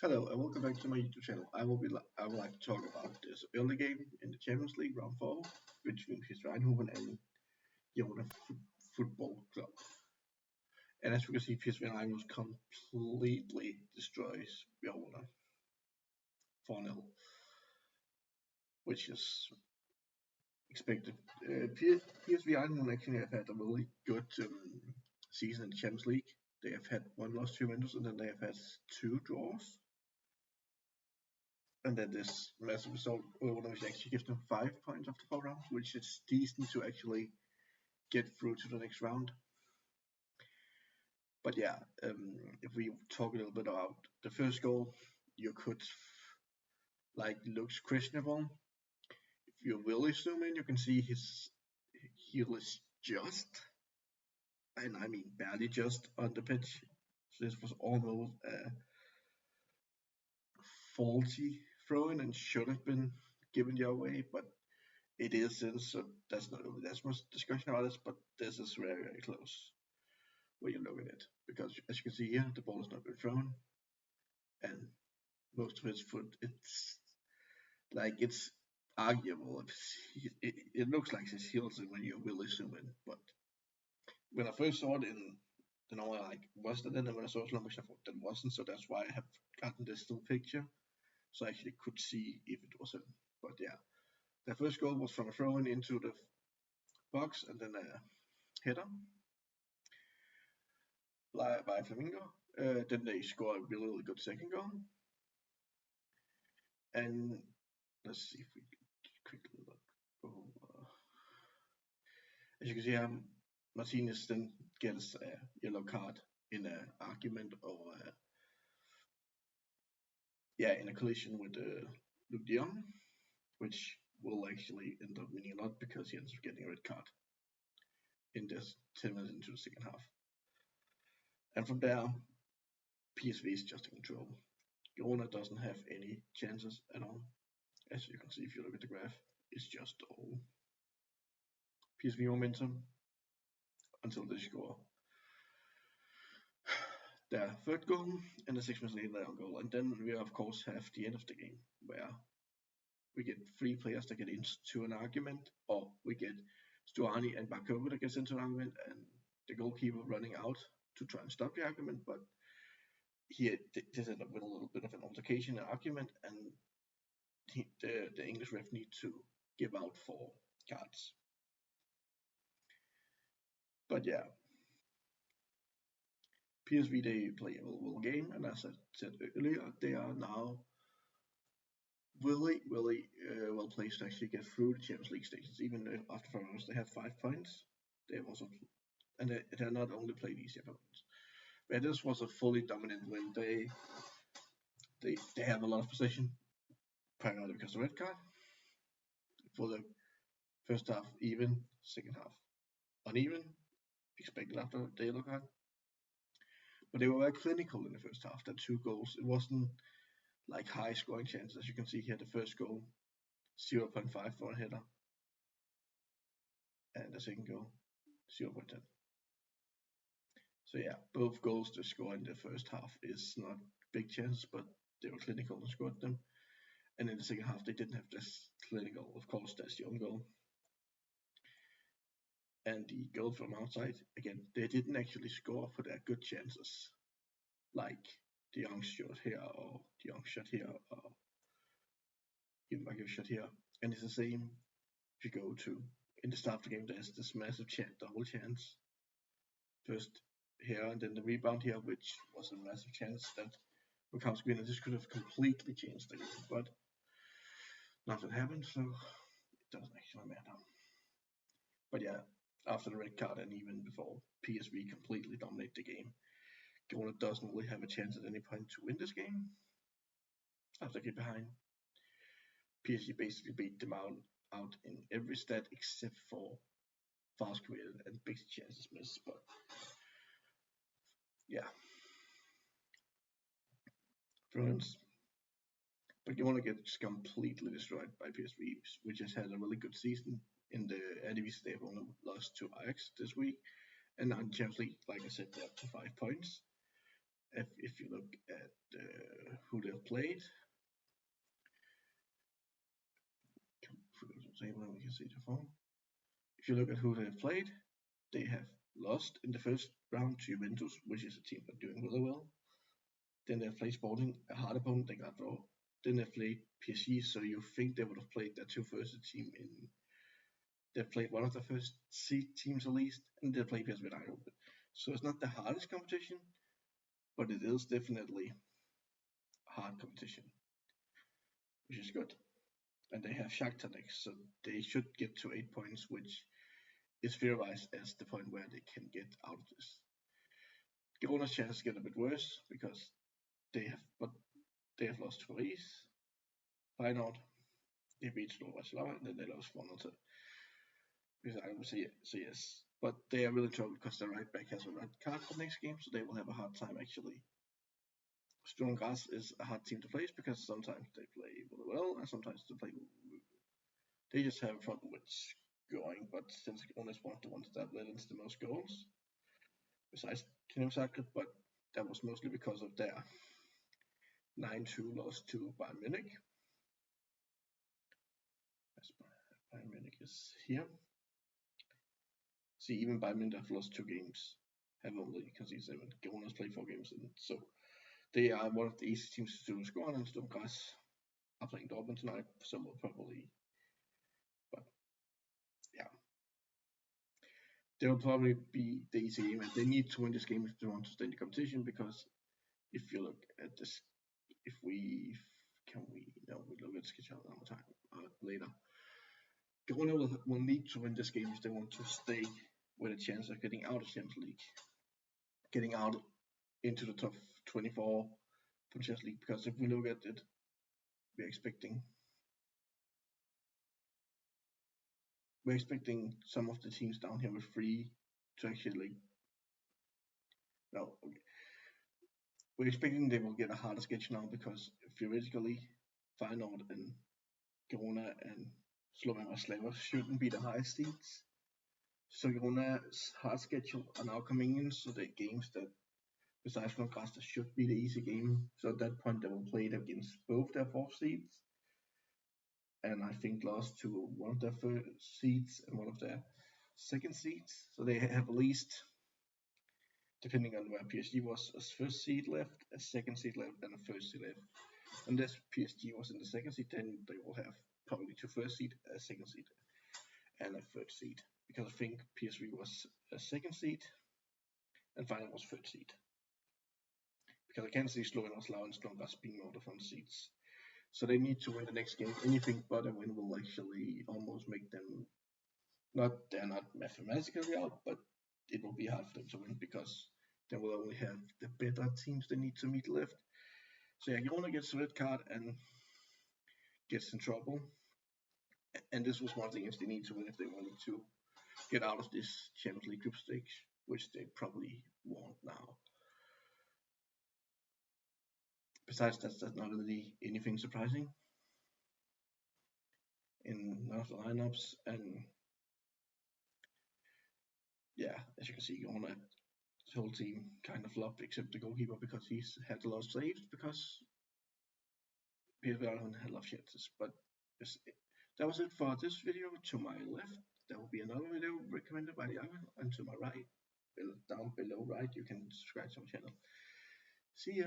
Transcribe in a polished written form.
Hello and welcome back to my YouTube channel. I would like to talk about this early game in the Champions League round 4 between PSV Eindhoven and Girona Football Club. And as you can see, PSV Eindhoven completely destroys Girona 4-0, which is expected. PSV Eindhoven actually have had a really good season in the Champions League. They have had one loss to Juventus and then they have had 2 draws. And then this massive result which actually gives them 5 points after 4 rounds, which is decent to actually get through to the next round. But yeah, if we talk a little bit about the first goal, you could looks questionable. If you really zoom in, you can see his heel is just, and I mean barely just, on the pitch. So this was almost a faulty throw-in and should have been given the other way, but it isn't, so there's not really that much discussion about this, but this is very, very close when you look at it, because as you can see here, the ball has not been thrown, and most of his foot, it's arguable. It looks like his heels when you really zoom in, but when I first saw it in the normal, was that, and then when I saw slow motion, I thought that wasn't, so that's why I have gotten this still picture, so I actually could see if it was him. But yeah, the first goal was from a throw-in into the box and then a header by Flamingo. Then they score a really, really good second goal. And let's see if we quickly look over. As you can see, Martinez then gets a yellow card in an argument or in a collision with Luke de Jong, which will actually end up meaning a lot because he ends up getting a red card in this 10 minutes into the second half. And from there, PSV is just in control. Girona doesn't have any chances at all. As you can see if you look at the graph, it's just all PSV momentum until they score their third goal and the 6 minutes later their own goal. And then we of course have the end of the game where we get 3 players that get into an argument, or we get Stuani and Bakova that gets into an argument and the goalkeeper running out to try and stop the argument, but here this ended up with a little bit of an altercation and argument, and the English ref need to give out 4 cards. But yeah, PSV, they play a well game, and as I said earlier, they are now really, really well placed to actually get through the Champions League stages. Even after 4 rounds, they have 5 points. They have also, and they're not only played easy opponents. But this was a fully dominant win. They have a lot of possession, primarily because of the red card. For the first half, even, second half, uneven, expected after the yellow card. But they were very clinical in the first half. That 2 goals, it wasn't like high scoring chances. As you can see here, the first goal 0.5 for a header, and the second goal 0.10. So yeah, both goals they score in the first half is not big chances, but they were clinical and scored them. And in the second half, they didn't have this clinical. Of course, that's the own goal. And the goal from outside, again, they didn't actually score for their good chances, like the Young shot here, or the Young shot here, or even like a shot here. And it's the same if you go to, in the start of the game, there's this massive double chance. First here, and then the rebound here, which was a massive chance that becomes green, and this could have completely changed the game, but nothing happened, so it doesn't actually matter. But yeah, after the red card and even before, PSV completely dominate the game. Girona doesn't really have a chance at any point to win this game after they get behind. PSV basically beat them out in every stat except for fast created and big chances missed. But yeah, friends. But Girona gets completely destroyed by PSV, which has had a really good season. In the Eredivisie, they've only lost to Ajax this week, and now in Champions League, like I said, they're up to 5 points. If you look at who they've played. If we go to the table, we can see the form. If you look at who they've played, they have lost in the first round to Juventus, which is a team that's doing really well. Then they played Sporting, a hard opponent, they got draw. Then they played PSG, so you think they would have played their two first team in. They played one of the first seed teams at least, and they played PSV Eindhoven. So it's not the hardest competition, but it is definitely a hard competition, which is good. And they have Shakhtar next, so they should get to 8 points, which is theorized as the point where they can get out of this. Girona's chances get a bit worse because they have lost to Paris, Feyenoord, they beat Slovakia, and then they lost 1-0 to because I would say yes. But they are really in trouble because their right back has a red card for the next game, so they will have a hard time actually. Sturm Graz is a hard team to face because sometimes they play really well and sometimes they just have a problem with scoring. But since Girona is one of the ones that let in the most goals, besides Dinamo Zagreb, but that was mostly because of their 9-2 loss to Bayern Munich. As Bayern Munich is here. See, even Bayern Munich have lost 2 games, have only conceded 7. Girona's played 4 games, and so they are one of the easy teams to score on, and Sturm Graz are playing Dortmund tonight, so will probably. But yeah, they will probably be the easy game, and they need to win this game if they want to stay in the competition. Because if you look at this, we look at schedule another time later. Girona will need to win this game if they want to stay with a chance of getting out of Champions League, getting out into the top 24 for Champions League. Because if we look at it, we're expecting some of the teams down here with 3 to actually. No, okay. We're expecting they will get a harder schedule now because theoretically, Feyenoord and Girona and Slovan Bratislava shouldn't be the highest seeds. So Girona's hard schedule are now coming in, so the games that besides from Costa should be the easy game. So at that point they will play it against both their 4th seeds. And I think lost to one of their 1st seeds and one of their 2nd seeds. So they have at least, depending on where PSG was, a 1st seed left, a 2nd seed left, and a 1st seed left. Unless PSG was in the 2nd seed, then they will have probably 2 1st seed, a 2nd seed, and a 3rd seed. Because I think PSV was a 2nd seed, and Feyenoord was 3rd seed. Because I can't see Slovan Bratislava and Sturm Graz being more the front seeds. So they need to win the next game. Anything but a win will actually almost make them they're not mathematically out, but it will be hard for them to win because they will only have the better teams they need to meet left. So yeah, Girona gets a red card and gets in trouble. And this was one of the games they need to win if they wanted to get out of this Champions League group stage, which they probably won't now. Besides, that's not really anything surprising in none of the lineups. And yeah, as you can see, Girona, the whole team kind of flopped except the goalkeeper because he's had a lot of saves because PSV Eindhoven had a lot of chances. But that was it for this video. To my left, there will be another video recommended by the other, and to my right, down below right, you can subscribe to my channel. See ya!